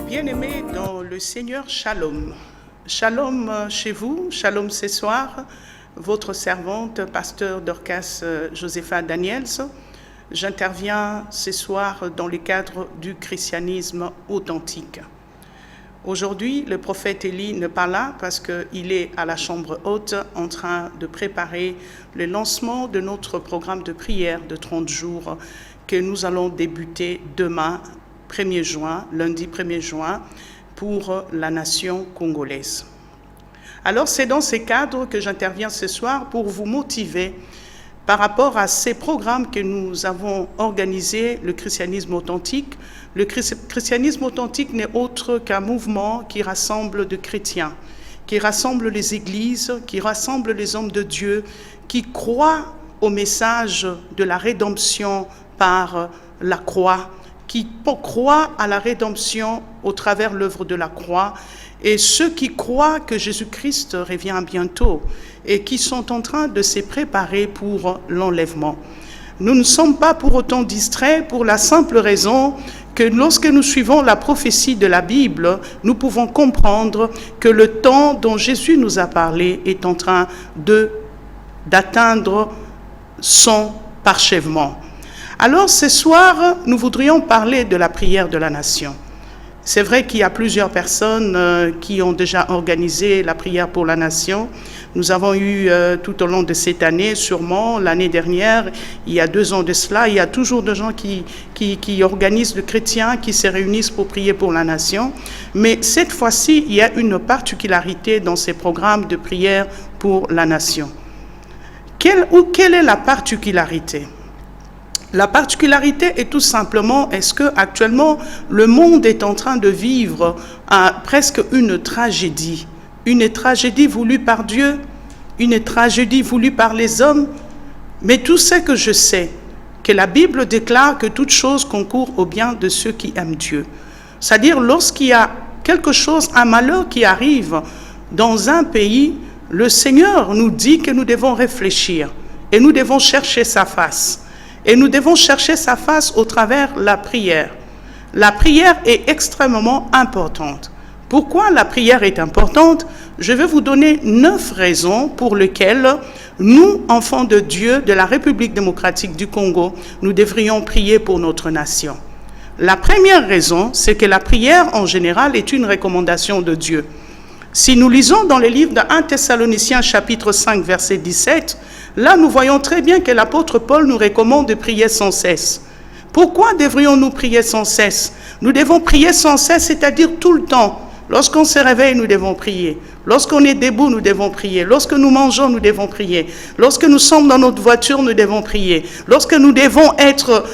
Bien-aimés dans le Seigneur, shalom. Shalom chez vous, shalom ce soir. Votre servante, pasteur Dorcas Josepha Daniels. J'interviens ce soir dans le cadre du christianisme authentique. Aujourd'hui, le prophète Élie n'est pas là parce qu'il est à la chambre haute en train de préparer le lancement de notre programme de prière de 30 jours que nous allons débuter demain, 1er juin, lundi 1er juin, pour la nation congolaise. Alors, c'est dans ces cadres que j'interviens ce soir pour vous motiver par rapport à ces programmes que nous avons organisés, le christianisme authentique. Le christianisme authentique n'est autre qu'un mouvement qui rassemble de chrétiens, qui rassemble les églises, qui rassemble les hommes de Dieu, qui croient au message de la rédemption par la croix, qui croient à la rédemption au travers de l'œuvre de la croix, et ceux qui croient que Jésus-Christ revient bientôt et qui sont en train de se préparer pour l'enlèvement. Nous ne sommes pas pour autant distraits pour la simple raison que lorsque nous suivons la prophétie de la Bible, nous pouvons comprendre que le temps dont Jésus nous a parlé est en train d'atteindre son parachèvement. Alors ce soir, nous voudrions parler de la prière de la nation. C'est vrai qu'il y a plusieurs personnes qui ont déjà organisé la prière pour la nation. Nous avons eu tout au long de cette année, sûrement l'année dernière, il y a 2 ans de cela, il y a toujours des gens qui organisent, de chrétiens qui se réunissent pour prier pour la nation. Mais cette fois-ci, il y a une particularité dans ces programmes de prière pour la nation. Quelle est la particularité ? La particularité est tout simplement, est-ce que actuellement le monde est en train de vivre presque une tragédie voulue par Dieu, une tragédie voulue par les hommes. Mais tout ce que je sais, que la Bible déclare que toute chose concourt au bien de ceux qui aiment Dieu. C'est-à-dire lorsqu'il y a quelque chose, un malheur qui arrive dans un pays, le Seigneur nous dit que nous devons réfléchir et nous devons chercher sa face. Et nous devons chercher sa face au travers de la prière. La prière est extrêmement importante. Pourquoi la prière est importante? Je vais vous donner 9 raisons pour lesquelles nous, enfants de Dieu de la République démocratique du Congo, nous devrions prier pour notre nation. La première raison, c'est que la prière en général est une recommandation de Dieu. Si nous lisons dans le livre de 1 Thessaloniciens chapitre 5 verset 17, là nous voyons très bien que l'apôtre Paul nous recommande de prier sans cesse. Pourquoi devrions-nous prier sans cesse? Nous devons prier sans cesse, c'est-à-dire tout le temps. Lorsqu'on se réveille, nous devons prier. Lorsqu'on est debout, nous devons prier. Lorsque nous mangeons, nous devons prier. Lorsque nous sommes dans notre voiture, nous devons prier. Lorsque nous devons être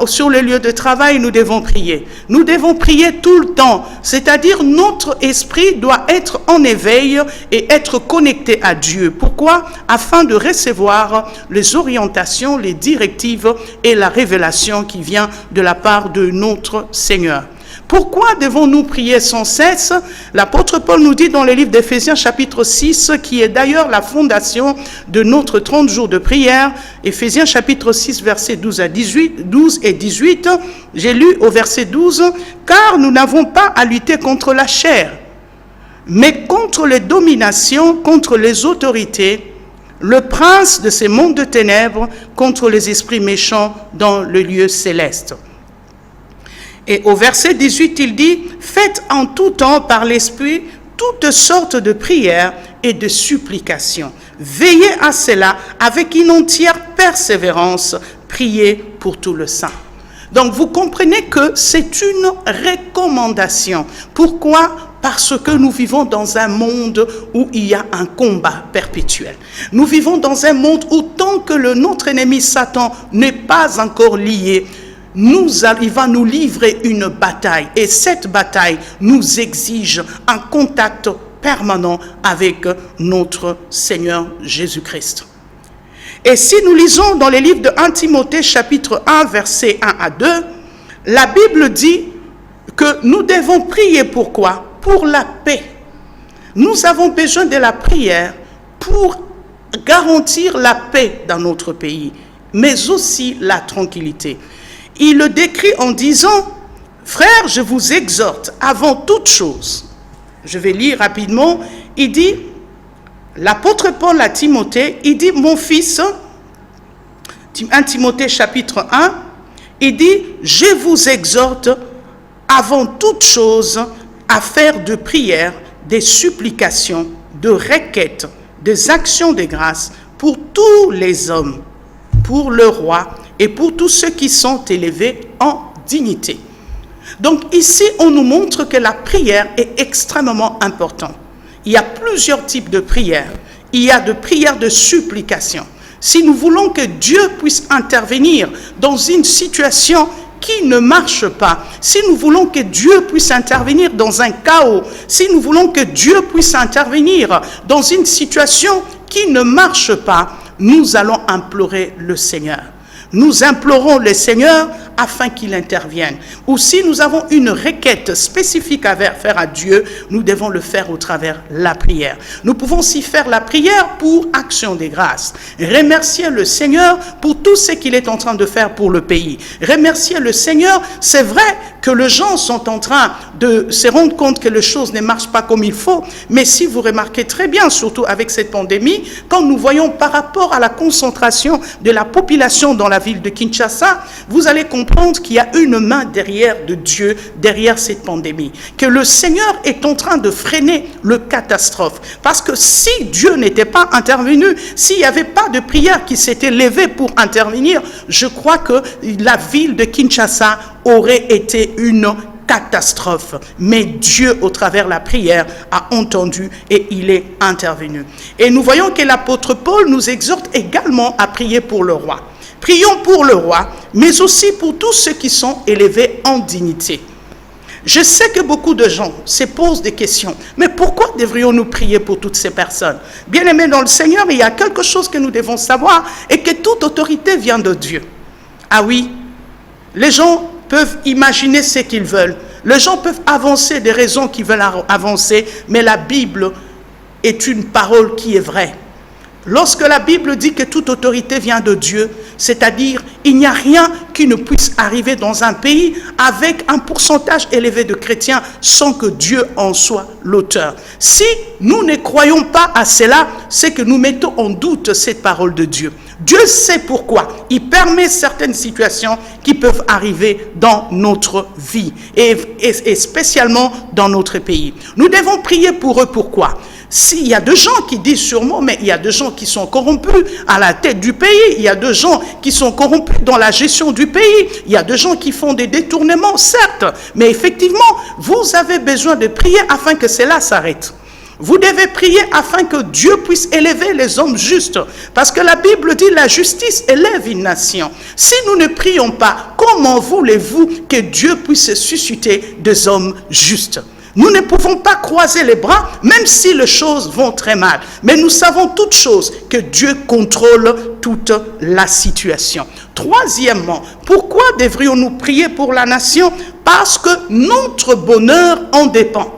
sur le lieu de travail, nous devons prier. Nous devons prier tout le temps. C'est-à-dire notre esprit doit être en éveil et être connecté à Dieu. Pourquoi? Afin de recevoir les orientations, les directives et la révélation qui vient de la part de notre Seigneur. Pourquoi devons-nous prier sans cesse? L'apôtre Paul nous dit dans le livre d'Éphésiens chapitre 6, qui est d'ailleurs la fondation de notre 30 jours de prière, Éphésiens chapitre 6, versets 12 et 18, j'ai lu au verset 12, « Car nous n'avons pas à lutter contre la chair, mais contre les dominations, contre les autorités, le prince de ces mondes de ténèbres, contre les esprits méchants dans le lieu céleste. » Et au verset 18, il dit « Faites en tout temps par l'Esprit toutes sortes de prières et de supplications. Veillez à cela avec une entière persévérance. Priez pour tout le saint. » Donc vous comprenez que c'est une recommandation. Pourquoi? Parce que nous vivons dans un monde où il y a un combat perpétuel. Nous vivons dans un monde où tant que notre ennemi Satan n'est pas encore lié, il va nous livrer une bataille. Et cette bataille nous exige un contact permanent avec notre Seigneur Jésus-Christ. Et si nous lisons dans les livres de 1 Timothée chapitre 1 versets 1 à 2, la Bible dit que nous devons prier pour quoi? Pour la paix. Nous avons besoin de la prière pour garantir la paix dans notre pays, mais aussi la tranquillité. Il le décrit en disant, « Frères, je vous exhorte avant toute chose. » Je vais lire rapidement. Il dit, l'apôtre Paul à Timothée, il dit, « Mon fils, 1 Timothée chapitre 1, il dit, « Je vous exhorte avant toute chose à faire de prières, des supplications, de requêtes, des actions de grâce pour tous les hommes, pour le roi et pour tous ceux qui sont élevés en dignité. » Donc ici, on nous montre que la prière est extrêmement importante. Il y a plusieurs types de prières. Il y a de prières de supplication. Si nous voulons que Dieu puisse intervenir dans une situation qui ne marche pas, si nous voulons que Dieu puisse intervenir dans un chaos, si nous voulons que Dieu puisse intervenir dans une situation qui ne marche pas, nous allons implorer le Seigneur. Nous implorons le Seigneur afin qu'il intervienne. Ou si nous avons une requête spécifique à faire à Dieu, nous devons le faire au travers de la prière. Nous pouvons aussi faire la prière pour action des grâces. Remercier le Seigneur pour tout ce qu'il est en train de faire pour le pays. Remercier le Seigneur, c'est vrai que les gens sont en train de se rendre compte que les choses ne marchent pas comme il faut, mais si vous remarquez très bien, surtout avec cette pandémie, quand nous voyons par rapport à la concentration de la population dans la ville de Kinshasa, vous allez comprendre qu'il y a une main derrière de Dieu, derrière cette pandémie. Que le Seigneur est en train de freiner le catastrophe. Parce que si Dieu n'était pas intervenu, s'il n'y avait pas de prière qui s'était levée pour intervenir, je crois que la ville de Kinshasa aurait été une catastrophe. Mais Dieu, au travers de la prière, a entendu et il est intervenu. Et nous voyons que l'apôtre Paul nous exhorte également à prier pour le roi. Prions pour le roi, mais aussi pour tous ceux qui sont élevés en dignité. Je sais que beaucoup de gens se posent des questions. Mais pourquoi devrions-nous prier pour toutes ces personnes? Bien-aimés dans le Seigneur, il y a quelque chose que nous devons savoir et que toute autorité vient de Dieu. Ah oui, les gens peuvent imaginer ce qu'ils veulent. Les gens peuvent avancer des raisons qu'ils veulent avancer, mais la Bible est une parole qui est vraie. Lorsque la Bible dit que toute autorité vient de Dieu, c'est-à-dire il n'y a rien qui ne puisse arriver dans un pays avec un pourcentage élevé de chrétiens sans que Dieu en soit l'auteur. Si nous ne croyons pas à cela, c'est que nous mettons en doute cette parole de Dieu. Dieu sait pourquoi. Il permet certaines situations qui peuvent arriver dans notre vie et spécialement dans notre pays. Nous devons prier pour eux. Pourquoi? S'il y a des gens qui disent sûrement, mais il y a des gens qui sont corrompus à la tête du pays, il y a des gens qui sont corrompus dans la gestion du pays, il y a des gens qui font des détournements, certes, mais effectivement, vous avez besoin de prier afin que cela s'arrête. Vous devez prier afin que Dieu puisse élever les hommes justes. Parce que la Bible dit la justice élève une nation. Si nous ne prions pas, comment voulez-vous que Dieu puisse susciter des hommes justes? Nous ne pouvons pas croiser les bras, même si les choses vont très mal. Mais nous savons toutes choses, que Dieu contrôle toute la situation. Troisièmement, pourquoi devrions-nous prier pour la nation? Parce que notre bonheur en dépend.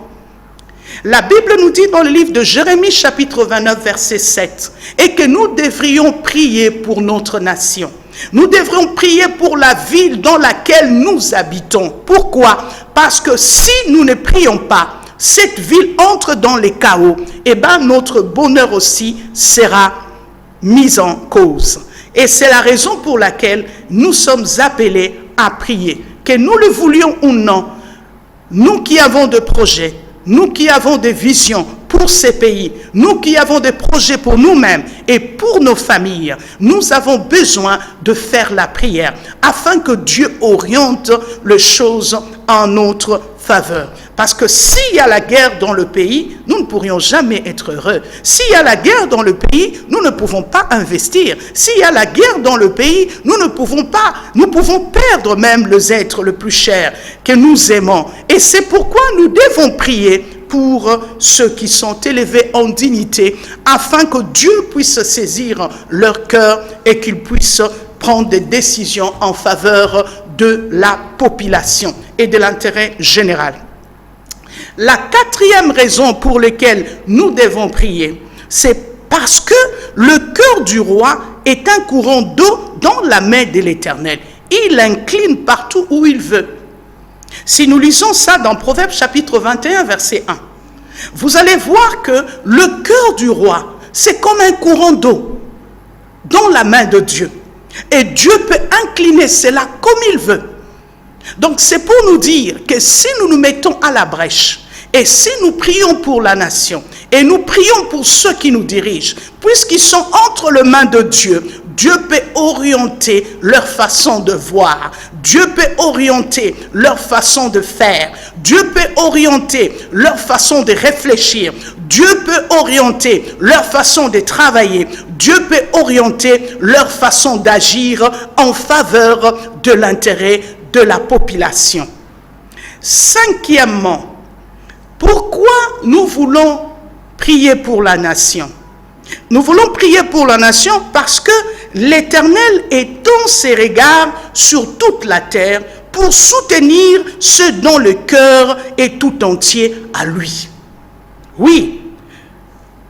La Bible nous dit dans le livre de Jérémie chapitre 29 verset 7 et que nous devrions prier pour notre nation. Nous devrions prier pour la ville dans laquelle nous habitons. Pourquoi? Parce que si nous ne prions pas, cette ville entre dans les chaos. Et bien notre bonheur aussi sera mis en cause. Et c'est la raison pour laquelle nous sommes appelés à prier. Que nous le voulions ou non, nous qui avons des projets, nous qui avons des visions pour ces pays, nous qui avons des projets pour nous-mêmes et pour nos familles, nous avons besoin de faire la prière afin que Dieu oriente les choses en notre faveur. Parce que s'il y a la guerre dans le pays, nous ne pourrions jamais être heureux. S'il y a la guerre dans le pays, nous ne pouvons pas investir. S'il y a la guerre dans le pays, nous pouvons perdre même les êtres le plus cher que nous aimons. Et c'est pourquoi nous devons prier pour ceux qui sont élevés en dignité, afin que Dieu puisse saisir leur cœur et qu'ils puissent prendre des décisions en faveur de la population et de l'intérêt général. La quatrième raison pour laquelle nous devons prier, c'est parce que le cœur du roi est un courant d'eau dans la main de l'Éternel. Il incline partout où il veut. Si nous lisons ça dans Proverbes chapitre 21, verset 1, vous allez voir que le cœur du roi, c'est comme un courant d'eau dans la main de Dieu. Et Dieu peut incliner cela comme il veut. Donc c'est pour nous dire que si nous nous mettons à la brèche, et si nous prions pour la nation, et nous prions pour ceux qui nous dirigent, puisqu'ils sont entre les mains de Dieu, Dieu peut orienter leur façon de voir. Dieu peut orienter leur façon de faire. Dieu peut orienter leur façon de réfléchir. Dieu peut orienter leur façon de travailler. Dieu peut orienter leur façon d'agir en faveur de l'intérêt de la population. Cinquièmement, pourquoi nous voulons prier pour la nation? Nous voulons prier pour la nation parce que l'Éternel étend ses regards sur toute la terre pour soutenir ceux dont le cœur est tout entier à lui. Oui,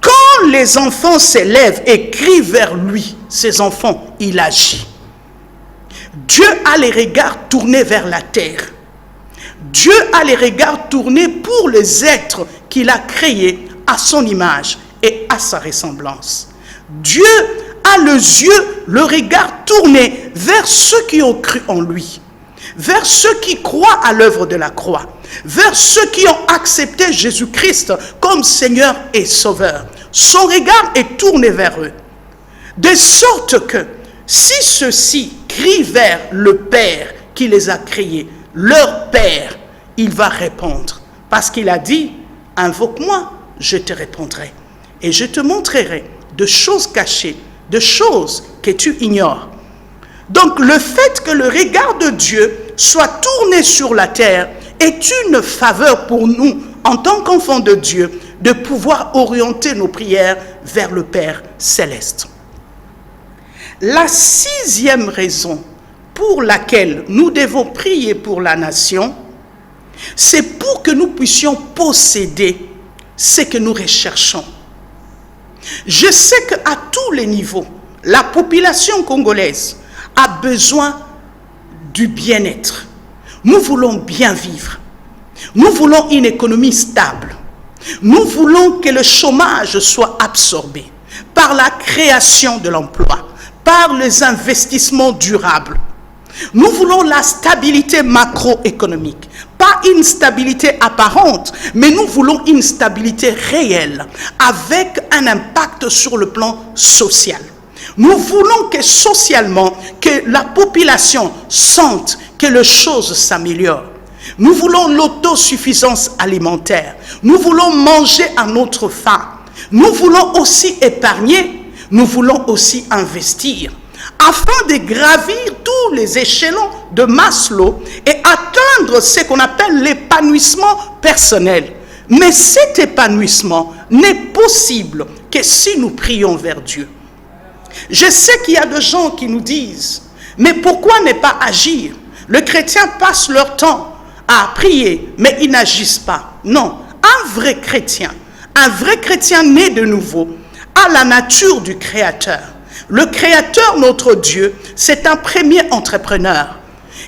quand les enfants s'élèvent et crient vers lui, ces enfants, il agit. Dieu a les regards tournés vers la terre. Dieu a les regards tournés pour les êtres qu'il a créés à son image et à sa ressemblance. Dieu a les yeux, le regard tourné vers ceux qui ont cru en lui, vers ceux qui croient à l'œuvre de la croix, vers ceux qui ont accepté Jésus-Christ comme Seigneur et Sauveur. Son regard est tourné vers eux, de sorte que si ceux-ci crient vers le Père qui les a créés, leur Père, il va répondre. Parce qu'il a dit, invoque-moi, je te répondrai. Et je te montrerai de choses cachées, de choses que tu ignores. Donc le fait que le regard de Dieu soit tourné sur la terre est une faveur pour nous, en tant qu'enfants de Dieu, de pouvoir orienter nos prières vers le Père céleste. La sixième raison pour laquelle nous devons prier pour la nation, c'est pour que nous puissions posséder ce que nous recherchons. Je sais qu'à tous les niveaux, la population congolaise a besoin du bien-être. Nous voulons bien vivre. Nous voulons une économie stable. Nous voulons que le chômage soit absorbé par la création de l'emploi, par les investissements durables. Nous voulons la stabilité macroéconomique, pas une stabilité apparente, mais nous voulons une stabilité réelle, avec un impact sur le plan social. Nous voulons que socialement, que la population sente que les choses s'améliorent. Nous voulons l'autosuffisance alimentaire. Nous voulons manger à notre faim. Nous voulons aussi épargner. Nous voulons aussi investir, afin de gravir tous les échelons de Maslow et atteindre ce qu'on appelle l'épanouissement personnel. Mais cet épanouissement n'est possible que si nous prions vers Dieu. Je sais qu'il y a des gens qui nous disent, mais pourquoi ne pas agir? Les chrétiens passent leur temps à prier, mais ils n'agissent pas. Non, un vrai chrétien né de nouveau, a la nature du Créateur. Le Créateur, notre Dieu, c'est un premier entrepreneur.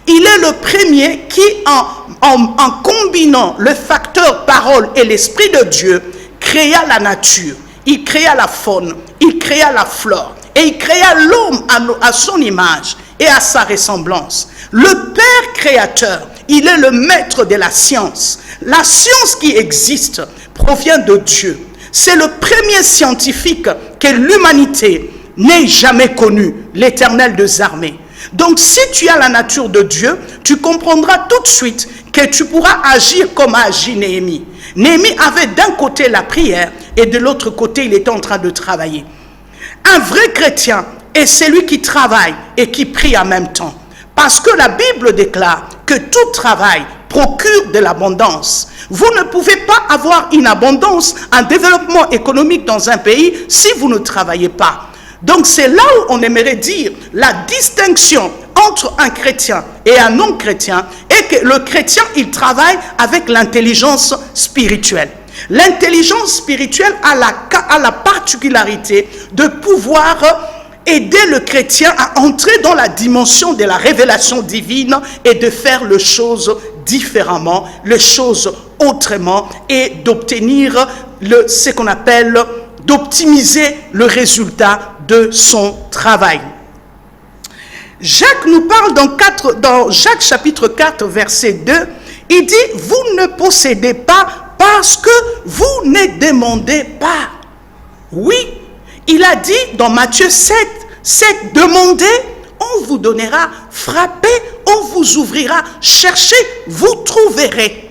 Il est le premier qui, en combinant le facteur parole et l'Esprit de Dieu, créa la nature. Il créa la faune, il créa la flore. Et il créa l'homme à son image et à sa ressemblance. Le Père créateur, il est le maître de la science. La science qui existe provient de Dieu. C'est le premier scientifique que l'humanité n'ait jamais connu, l'Éternel des armées. Donc si tu as la nature de Dieu, tu comprendras tout de suite que tu pourras agir comme a agi Néhémie. Néhémie avait d'un côté la prière et de l'autre côté, il était en train de travailler. Un vrai chrétien est celui qui travaille et qui prie en même temps. Parce que la Bible déclare que tout travail procure de l'abondance. Vous ne pouvez pas avoir une abondance, un développement économique dans un pays si vous ne travaillez pas. Donc c'est là où on aimerait dire la distinction entre un chrétien et un non-chrétien est que le chrétien, il travaille avec l'intelligence spirituelle. L'intelligence spirituelle a la particularité de pouvoir aider le chrétien à entrer dans la dimension de la révélation divine et de faire les choses différemment, les choses autrement et d'obtenir ce qu'on appelle d'optimiser le résultat de son travail. Jacques nous parle dans Jacques chapitre 4 verset 2, il dit « Vous ne possédez pas parce que vous ne demandez pas. » Oui, il a dit dans Matthieu 7, demandez, on vous donnera, frappez, on vous ouvrira, cherchez, vous trouverez.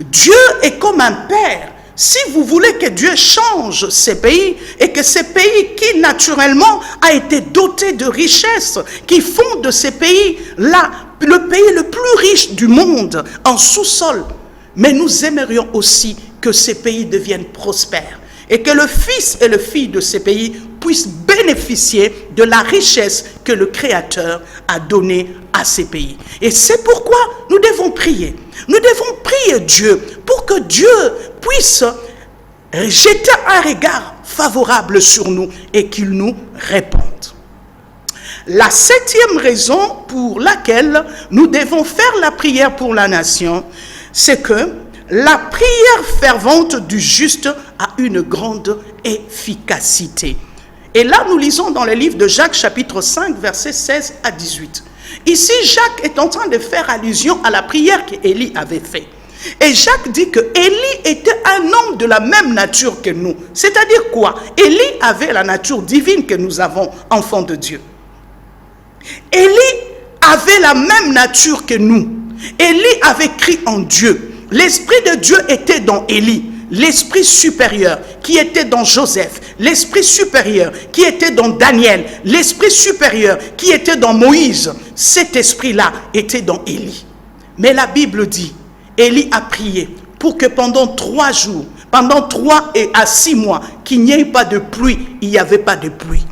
Dieu est comme un père. Si vous voulez que Dieu change ces pays et que ces pays qui naturellement a été dotés de richesses, qui font de ces pays-là le pays le plus riche du monde en sous-sol, mais nous aimerions aussi que ces pays deviennent prospères et que le fils et le fille de ces pays puissent bénéficier de la richesse que le Créateur a donnée à ces pays. Et c'est pourquoi nous devons prier. Nous devons prier Dieu pour que Dieu puisse jeter un regard favorable sur nous et qu'il nous réponde. La 7e raison pour laquelle nous devons faire la prière pour la nation, c'est que la prière fervente du juste a une grande efficacité. Et là, nous lisons dans le livre de Jacques, chapitre 5, versets 16 à 18. Ici, Jacques est en train de faire allusion à la prière qu'Élie avait faite. Et Jacques dit que Élie était un homme de la même nature que nous. C'est-à-dire quoi? Élie avait la nature divine que nous avons, enfants de Dieu. Élie avait la même nature que nous. Élie avait cru en Dieu. L'Esprit de Dieu était dans Élie. L'Esprit supérieur qui était dans Joseph, l'Esprit supérieur qui était dans Daniel, l'Esprit supérieur qui était dans Moïse, cet esprit-là était dans Élie. Mais la Bible dit, Élie a prié pour que pendant 3 jours, pendant 3 à 6 mois, qu'il n'y ait pas de pluie, il n'y avait pas de pluie.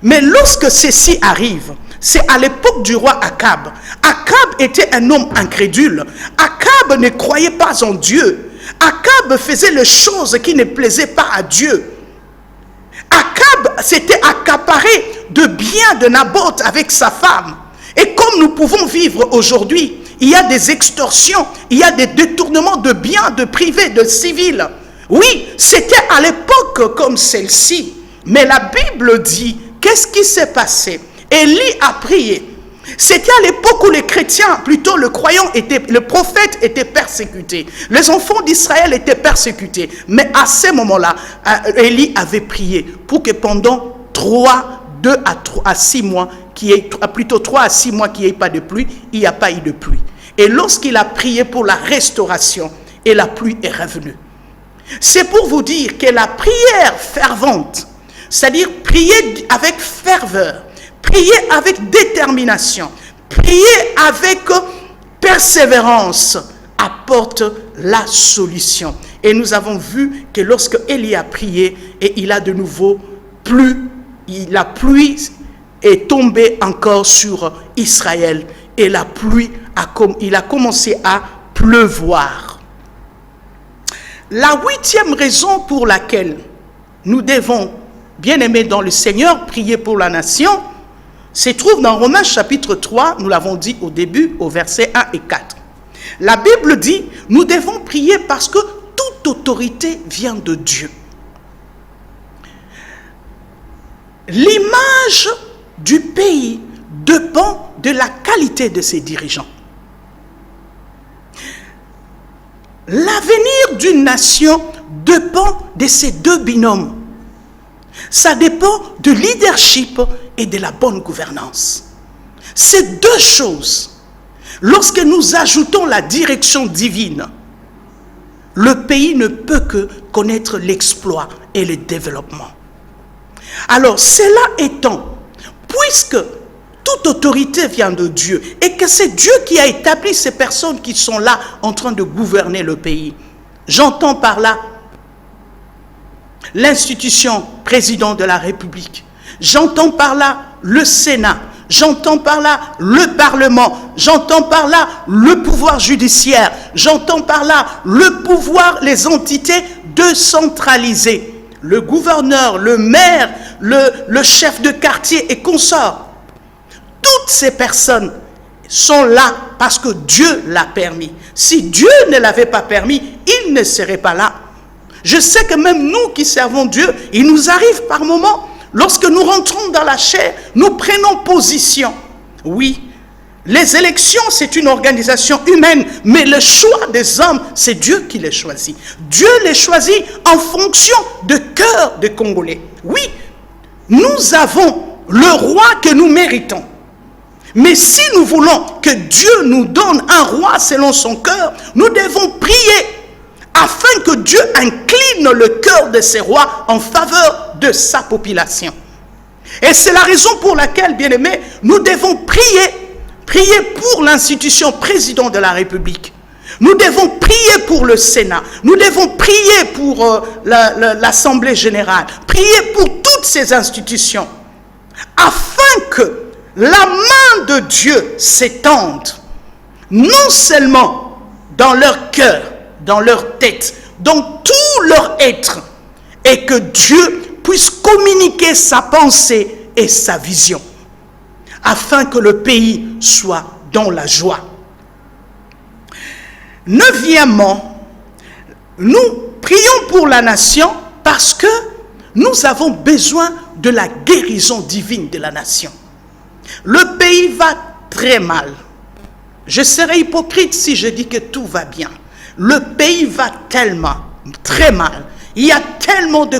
Mais lorsque ceci arrive, c'est à l'époque du roi Akab. Akab était un homme incrédule. Akab ne croyait pas en Dieu. Akab faisait les choses qui ne plaisaient pas à Dieu. Akab s'était accaparé de biens de Naboth avec sa femme. Et comme nous pouvons vivre aujourd'hui, il y a des extorsions, il y a des détournements de biens, de privés, de civils. Oui, c'était à l'époque comme celle-ci. Mais la Bible dit, qu'est-ce qui s'est passé? Élie a prié. C'était à l'époque où les chrétiens, plutôt le croyant, le prophète était persécuté. Les enfants d'Israël étaient persécutés. Mais à ce moment-là, Élie avait prié pour que pendant 3 à 6 mois, plutôt 3 à 6 mois qu'il n'y ait pas de pluie, il n'y a pas eu de pluie. Et lorsqu'il a prié pour la restauration, et la pluie est revenue. C'est pour vous dire que la prière fervente, c'est-à-dire prier avec ferveur, prier avec détermination, prier avec persévérance, apporte la solution. Et nous avons vu que lorsque Élie a prié, et il a de nouveau plu, la pluie est tombée encore sur Israël. Et la pluie, il a commencé à pleuvoir. La 8e raison pour laquelle nous devons, bien-aimés dans le Seigneur, prier pour la nation, se trouve dans Romains chapitre 3, nous l'avons dit au début, au verset 1 et 4. La Bible dit, nous devons prier parce que toute autorité vient de Dieu. L'image du pays dépend de la qualité de ses dirigeants. L'avenir d'une nation dépend de ces 2 binômes. Ça dépend de leadership et de la bonne gouvernance. Ces 2 choses. lorsque nous ajoutons la direction divine, le pays ne peut que connaître l'exploit et le développement. Alors, cela étant, puisque toute autorité vient de Dieu et que c'est Dieu qui a établi ces personnes qui sont là en train de gouverner le pays, j'entends par là l'institution président de la République, j'entends par là le Sénat, j'entends par là le Parlement, j'entends par là le pouvoir judiciaire, j'entends par là le pouvoir, les entités décentralisées, le gouverneur, le maire, le chef de quartier et consorts. Toutes ces personnes sont là parce que Dieu l'a permis. Si Dieu ne l'avait pas permis, ils ne seraient pas là. Je sais que même nous qui servons Dieu, il nous arrive par moments, lorsque nous rentrons dans la chair, nous prenons position. Oui, les élections, c'est une organisation humaine, mais le choix des hommes, c'est Dieu qui les choisit. Dieu les choisit en fonction du cœur des Congolais. Oui, nous avons le roi que nous méritons. Mais si nous voulons que Dieu nous donne un roi selon son cœur, nous devons prier afin que Dieu incline le cœur de ces rois en faveur de sa population. Et c'est la raison pour laquelle, bien-aimés, nous devons prier pour l'institution président de la République. Nous devons prier pour le Sénat. Nous devons prier pour l'Assemblée générale. Prier pour toutes ces institutions afin que la main de Dieu s'étende non seulement dans leur cœur, dans leur tête, dans tout leur être, et que Dieu puisse communiquer sa pensée et sa vision, afin que le pays soit dans la joie. Neuvièmement, nous prions pour la nation parce que nous avons besoin de la guérison divine de la nation. Le pays va très mal. Je serais hypocrite si je dis que tout va bien. Le pays va tellement, très mal. Il y a tellement de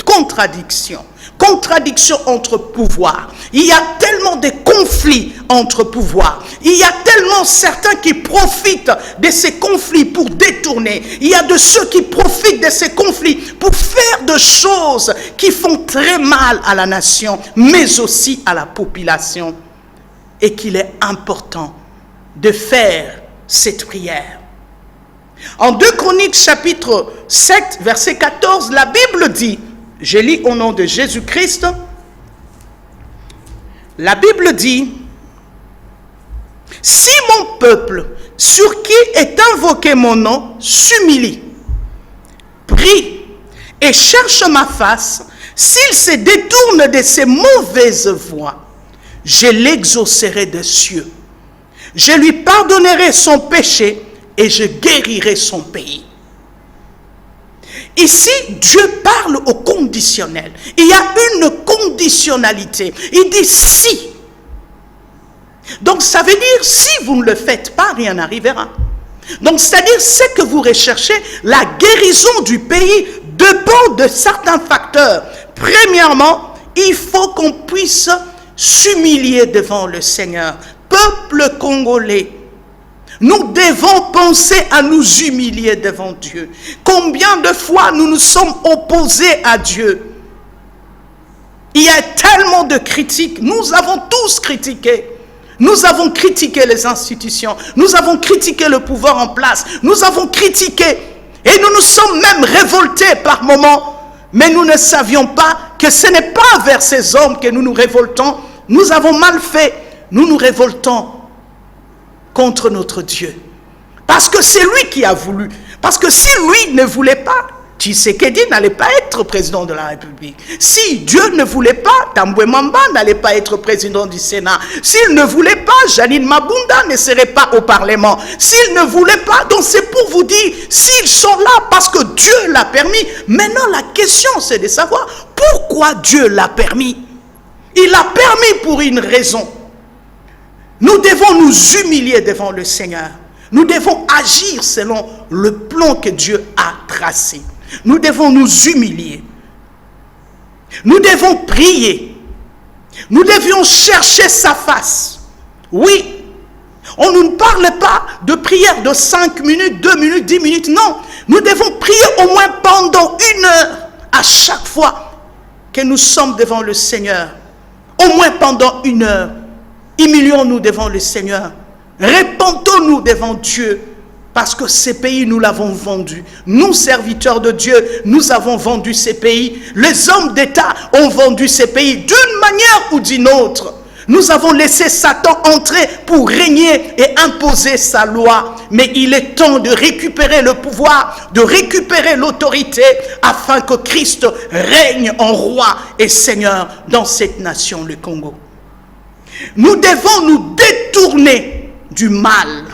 contradictions. Contradictions entre pouvoirs. Il y a tellement de conflits entre pouvoirs. Il y a tellement certains qui profitent de ces conflits pour détourner. Il y a de ceux qui profitent de ces conflits pour faire des choses qui font très mal à la nation, mais aussi à la population. Et qu'il est important de faire cette prière. En 2 Chroniques chapitre 7, verset 14, la Bible dit, je lis au nom de Jésus-Christ, la Bible dit, « Si mon peuple, sur qui est invoqué mon nom, s'humilie, prie et cherche ma face, s'il se détourne de ses mauvaises voies, je l'exaucerai des cieux. Je lui pardonnerai son péché et je guérirai son pays. » Ici, Dieu parle au conditionnel. Il y a une conditionnalité. Il dit si. Donc ça veut dire si vous ne le faites pas, rien n'arrivera. Donc c'est-à-dire ce que vous recherchez, la guérison du pays dépend de certains facteurs. Premièrement, il faut qu'on puisse s'humilier devant le Seigneur. Peuple congolais, nous devons penser à nous humilier devant Dieu. Combien de fois nous nous sommes opposés à Dieu? Il y a tellement de critiques. Nous avons tous critiqué. Nous avons critiqué les institutions. Nous avons critiqué le pouvoir en place. Nous avons critiqué. Et nous nous sommes même révoltés par moments. Mais nous ne savions pas que ce n'est pas vers ces hommes que nous nous révoltons. Nous avons mal fait. Nous nous révoltons contre notre Dieu. Parce que c'est lui qui a voulu. Parce que si lui ne voulait pas, Tshisekedi n'allait pas être président de la République. Si Dieu ne voulait pas, Tambwe Mamba n'allait pas être président du Sénat. S'il ne voulait pas, Janine Mabunda ne serait pas au Parlement. S'il ne voulait pas, donc c'est pour vous dire, s'ils sont là parce que Dieu l'a permis, maintenant la question c'est de savoir pourquoi Dieu l'a permis. Il l'a permis pour une raison. Nous devons nous humilier devant le Seigneur. Nous devons agir selon le plan que Dieu a tracé. Nous devons nous humilier. Nous devons prier. Nous devions chercher sa face. Oui, On ne parle pas de prière de 5 minutes, 2 minutes, 10 minutes. Non, nous devons prier au moins pendant 1 heure à chaque fois que nous sommes devant le Seigneur. Au moins pendant 1 heure. Humilions-nous devant le Seigneur. Répentons-nous devant Dieu. Parce que ces pays, nous l'avons vendu. Nous, serviteurs de Dieu, nous avons vendu ces pays. Les hommes d'État ont vendu ces pays d'une manière ou d'une autre. Nous avons laissé Satan entrer pour régner et imposer sa loi. Mais il est temps de récupérer le pouvoir, de récupérer l'autorité, afin que Christ règne en roi et seigneur dans cette nation, le Congo. Nous devons nous détourner du mal.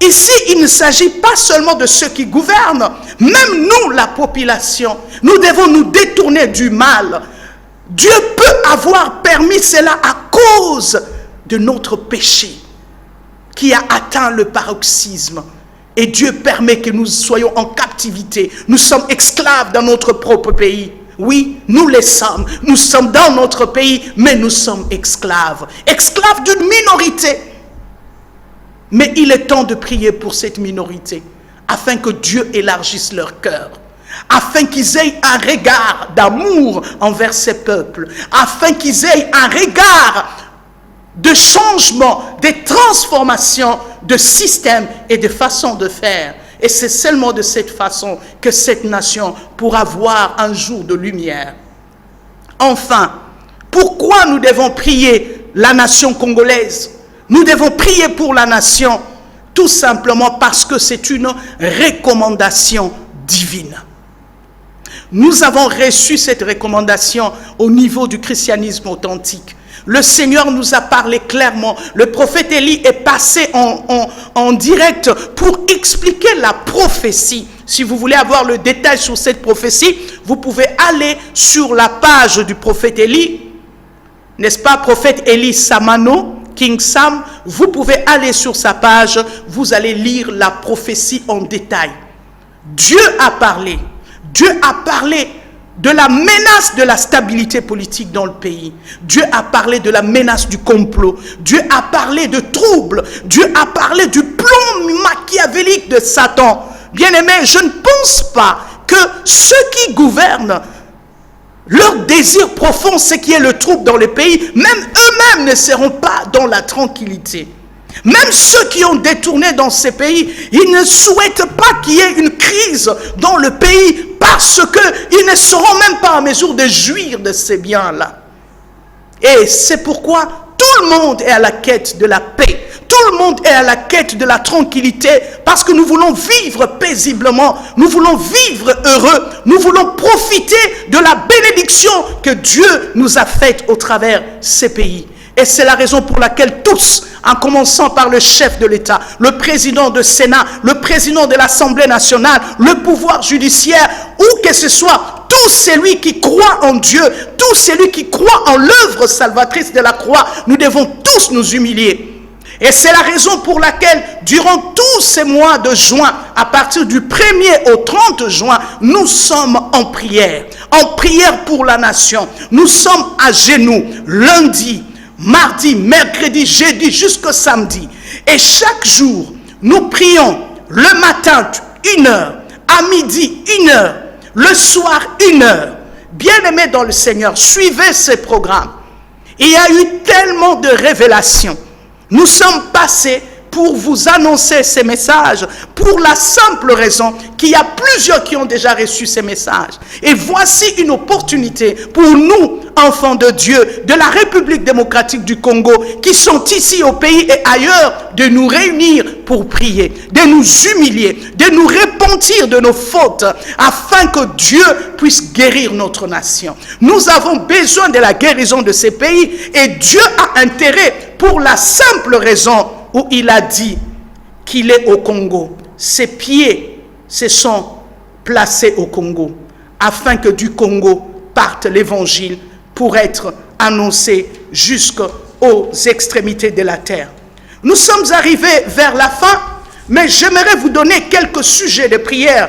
Ici, il ne s'agit pas seulement de ceux qui gouvernent, même nous, la population, nous devons nous détourner du mal. Dieu peut avoir permis cela à cause de notre péché qui a atteint le paroxysme. Et Dieu permet que nous soyons en captivité. Nous sommes esclaves dans notre propre pays. Oui, nous les sommes. Nous sommes dans notre pays, mais nous sommes esclaves. Esclaves d'une minorité. Mais il est temps de prier pour cette minorité, afin que Dieu élargisse leur cœur, afin qu'ils aient un regard d'amour envers ces peuples, afin qu'ils aient un regard de changement, de transformation de système et de façon de faire. Et c'est seulement de cette façon que cette nation pourra voir un jour de lumière. Enfin, pourquoi nous devons prier la nation congolaise? Nous devons prier pour la nation, tout simplement parce que c'est une recommandation divine. Nous avons reçu cette recommandation au niveau du christianisme authentique. Le Seigneur nous a parlé clairement. Le prophète Élie est passé en direct pour expliquer la prophétie. Si vous voulez avoir le détail sur cette prophétie, vous pouvez aller sur la page du prophète Élie, n'est-ce pas, prophète Élie Samano, King Sam, vous pouvez aller sur sa page, vous allez lire la prophétie en détail. Dieu a parlé de la menace de la stabilité politique dans le pays. Dieu a parlé de la menace du complot. Dieu a parlé de troubles. Dieu a parlé du plan machiavélique de Satan. Bien-aimés, je ne pense pas que ceux qui gouvernent, leur désir profond, c'est qu'il y ait le trouble dans le pays. Même eux-mêmes ne seront pas dans la tranquillité. Même ceux qui ont détourné dans ces pays, ils ne souhaitent pas qu'il y ait une crise dans le pays parce qu'ils ne seront même pas en mesure de jouir de ces biens-là. Et c'est pourquoi tout le monde est à la quête de la paix. Tout le monde est à la quête de la tranquillité parce que nous voulons vivre paisiblement, nous voulons vivre heureux, nous voulons profiter de la bénédiction que Dieu nous a faite au travers de ces pays. Et c'est la raison pour laquelle tous, en commençant par le chef de l'État, le président du Sénat, le président de l'Assemblée nationale, le pouvoir judiciaire, ou que ce soit, tout celui qui croit en Dieu, tout celui qui croit en l'œuvre salvatrice de la croix, nous devons tous nous humilier. Et c'est la raison pour laquelle, durant tous ces mois de juin, à partir du 1er au 30 juin, nous sommes en prière pour la nation. Nous sommes à genoux, lundi, mardi, mercredi, jeudi, jusqu'au samedi. Et chaque jour, nous prions le matin 1 heure, à midi 1 heure, le soir 1 heure. Bien-aimés dans le Seigneur, suivez ces programmes. Il y a eu tellement de révélations. Nous sommes passés pour vous annoncer ces messages pour la simple raison qu'il y a plusieurs qui ont déjà reçu ces messages. Et voici une opportunité pour nous, enfants de Dieu, de la République démocratique du Congo, qui sont ici au pays et ailleurs, de nous réunir pour prier, de nous humilier, de nous repentir de nos fautes, afin que Dieu puisse guérir notre nation. Nous avons besoin de la guérison de ces pays et Dieu a intérêt pour la simple raison où il a dit qu'il est au Congo. Ses pieds se sont placés au Congo, afin que du Congo parte l'évangile pour être annoncé jusqu'aux extrémités de la terre. Nous sommes arrivés vers la fin, mais j'aimerais vous donner quelques sujets de prière.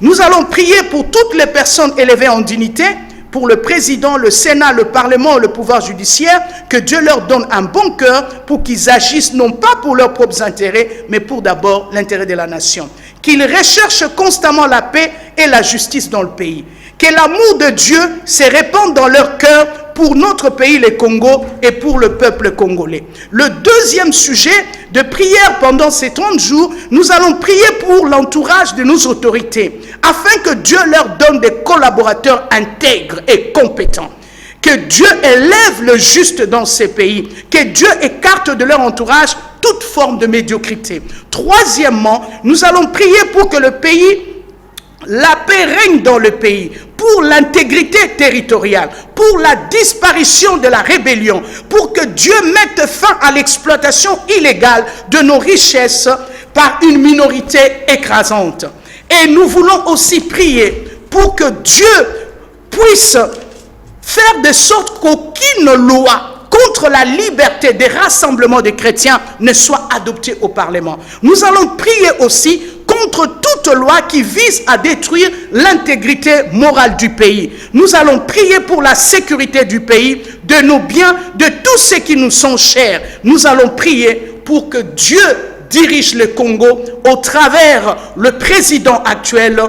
Nous allons prier pour toutes les personnes élevées en dignité, pour le président, le Sénat, le Parlement, le pouvoir judiciaire, que Dieu leur donne un bon cœur pour qu'ils agissent non pas pour leurs propres intérêts, mais pour d'abord l'intérêt de la nation. Qu'ils recherchent constamment la paix et la justice dans le pays. Que l'amour de Dieu se répande dans leur cœur pour notre pays, le Congo, et pour le peuple congolais. Le deuxième sujet de prière pendant ces 30 jours, nous allons prier pour l'entourage de nos autorités, afin que Dieu leur donne des collaborateurs intègres et compétents. Que Dieu élève le juste dans ces pays, que Dieu écarte de leur entourage toute forme de médiocrité. Troisièmement, nous allons prier pour que le pays, la paix règne dans le pays, pour l'intégrité territoriale, pour la disparition de la rébellion, pour que Dieu mette fin à l'exploitation illégale de nos richesses par une minorité écrasante. Et nous voulons aussi prier pour que Dieu puisse faire de sorte qu'aucune loi contre la liberté des rassemblements des chrétiens ne soit adoptée au Parlement. Nous allons prier aussi contre toute loi qui vise à détruire l'intégrité morale du pays. Nous allons prier pour la sécurité du pays, de nos biens, de tous ceux qui nous sont chers. Nous allons prier pour que Dieu dirige le Congo au travers le président actuel,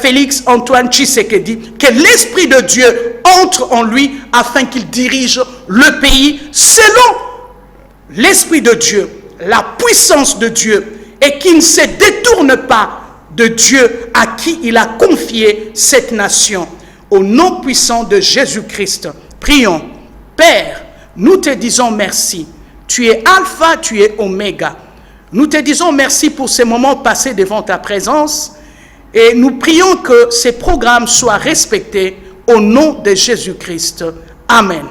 Félix Antoine Tshisekedi, que l'Esprit de Dieu entre en lui afin qu'il dirige le pays selon l'Esprit de Dieu, la puissance de Dieu, et qu'il ne se détourne pas de Dieu à qui il a confié cette nation. Au nom puissant de Jésus-Christ, prions. Père, nous te disons merci. Tu es Alpha, tu es Oméga. Nous te disons merci pour ces moments passés devant ta présence et nous prions que ces programmes soient respectés au nom de Jésus-Christ. Amen.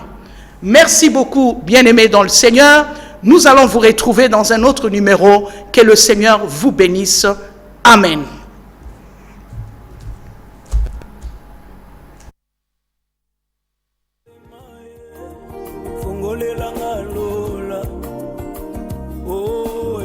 Merci beaucoup, bien-aimés dans le Seigneur. Nous allons vous retrouver dans un autre numéro. Que le Seigneur vous bénisse. Amen. Oh,